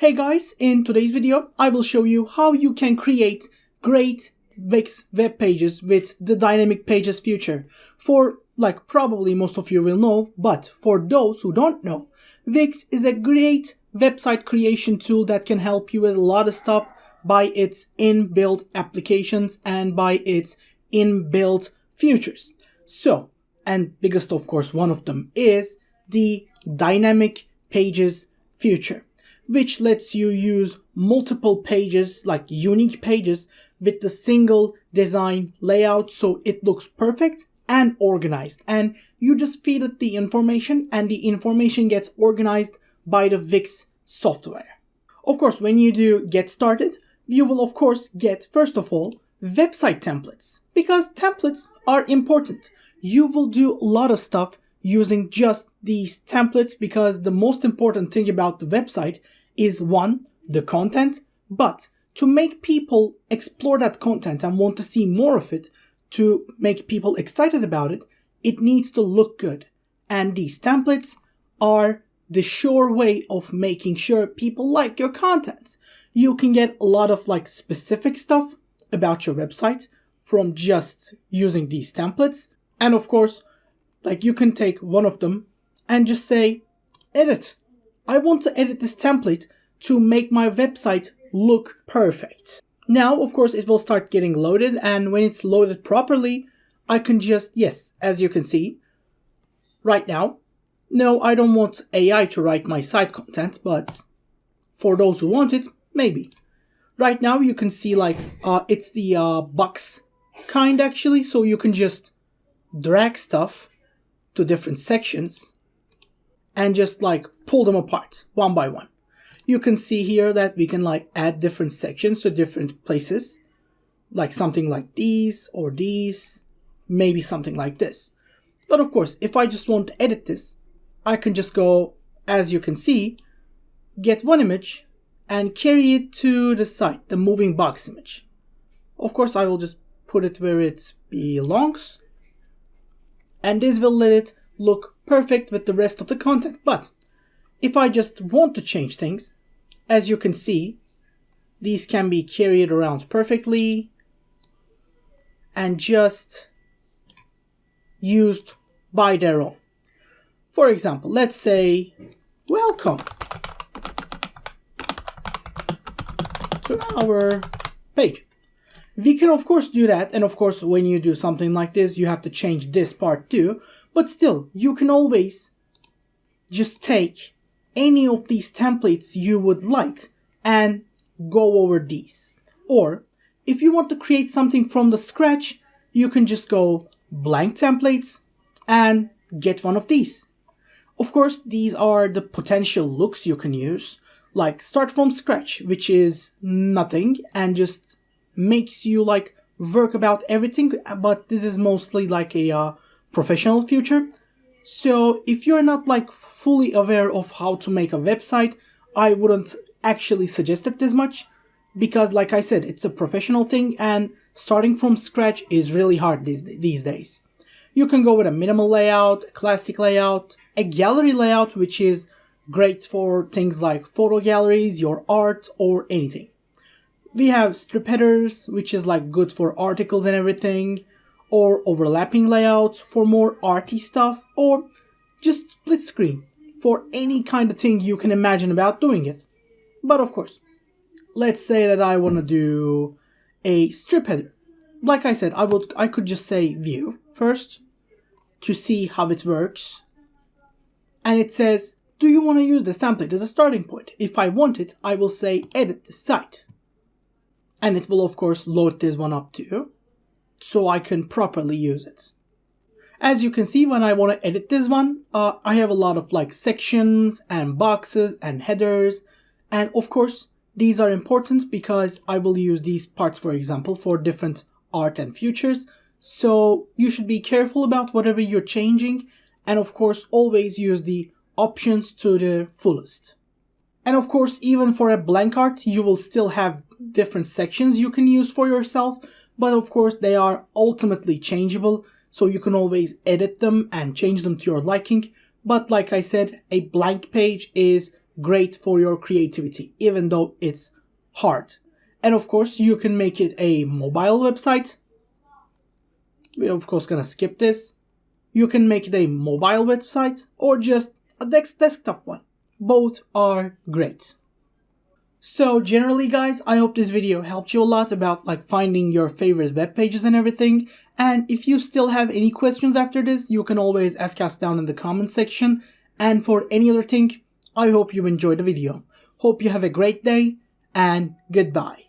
Hey guys, in today's video, I will show you how you can create great Wix web pages with the Dynamic Pages feature. For probably most of you will know, but for those who don't know, Wix is a great website creation tool that can help you with a lot of stuff by its inbuilt applications and by its inbuilt features. So, and biggest of course one of them is the Dynamic Pages feature, which lets you use multiple pages, like unique pages, with the single design layout so it looks perfect and organized. And you just feed it the information and the information gets organized by the Wix software. Of course, when you do get started, you will of course get, first of all, website templates, because templates are important. You will do a lot of stuff using just these templates because the most important thing about the website is one, the content, but to make people explore that content and want to see more of it, to make people excited about it, it needs to look good. And these templates are the sure way of making sure people like your content. You can get a lot of specific stuff about your website from just using these templates. And of course, you can take one of them and just say, edit. I want to edit this template to make my website look perfect. Now, of course, it will start getting loaded, and when it's loaded properly, I can just, yes, as you can see, right now, no, I don't want AI to write my site content, but for those who want it, maybe. Right now, you can see it's the box kind actually, so you can just drag stuff to different sections and just pull them apart one by one. You can see here that we can add different sections to different places, something like these or these, maybe something like this. But of course, if I just want to edit this, I can just go, as you can see, get one image and carry it to the site, the moving box image. Of course, I will just put it where it belongs, and this will let it look perfect with the rest of the content. But if I just want to change things, as you can see, these can be carried around perfectly and just used by their own. For example, let's say, welcome to our page. We can of course do that, and of course when you do something like this, you have to change this part too, but still, you can always just take any of these templates you would like and go over these. Or if you want to create something from the scratch, you can just go blank templates and get one of these. Of course, these are the potential looks you can use, start from scratch, which is nothing and just makes you work about everything, but this is mostly a professional feature. So if you're not fully aware of how to make a website, I wouldn't actually suggest it this much, because like I said, it's a professional thing and starting from scratch is really hard these days. You can go with a minimal layout, a classic layout, a gallery layout, which is great for things like photo galleries, your art, or anything. We have strip headers, which is good for articles and everything, or overlapping layouts for more arty stuff, or just split screen for any kind of thing you can imagine about doing it. But of course, let's say that I want to do a strip header. Like I said, I could just say view first to see how it works. And it says, do you want to use this template as a starting point? If I want it, I will say edit the site. And it will of course load this one up too, so I can properly use it. As you can see, when I want to edit this one, I have a lot of sections and boxes and headers. And of course, these are important because I will use these parts, for example, for different art and features. So you should be careful about whatever you're changing. And of course, always use the options to the fullest. And of course, even for a blank art, you will still have different sections you can use for yourself. But of course, they are ultimately changeable, so you can always edit them and change them to your liking. But like I said, a blank page is great for your creativity, even though it's hard. And of course, you can make it a mobile website. We're of course gonna skip this. You can make it a mobile website or just a desktop one. Both are great. So generally guys, I hope this video helped you a lot about like finding your favorite web pages and everything. And if you still have any questions after this, you can always ask us down in the comment section. And for any other thing, I hope you enjoyed the video. Hope you have a great day and goodbye.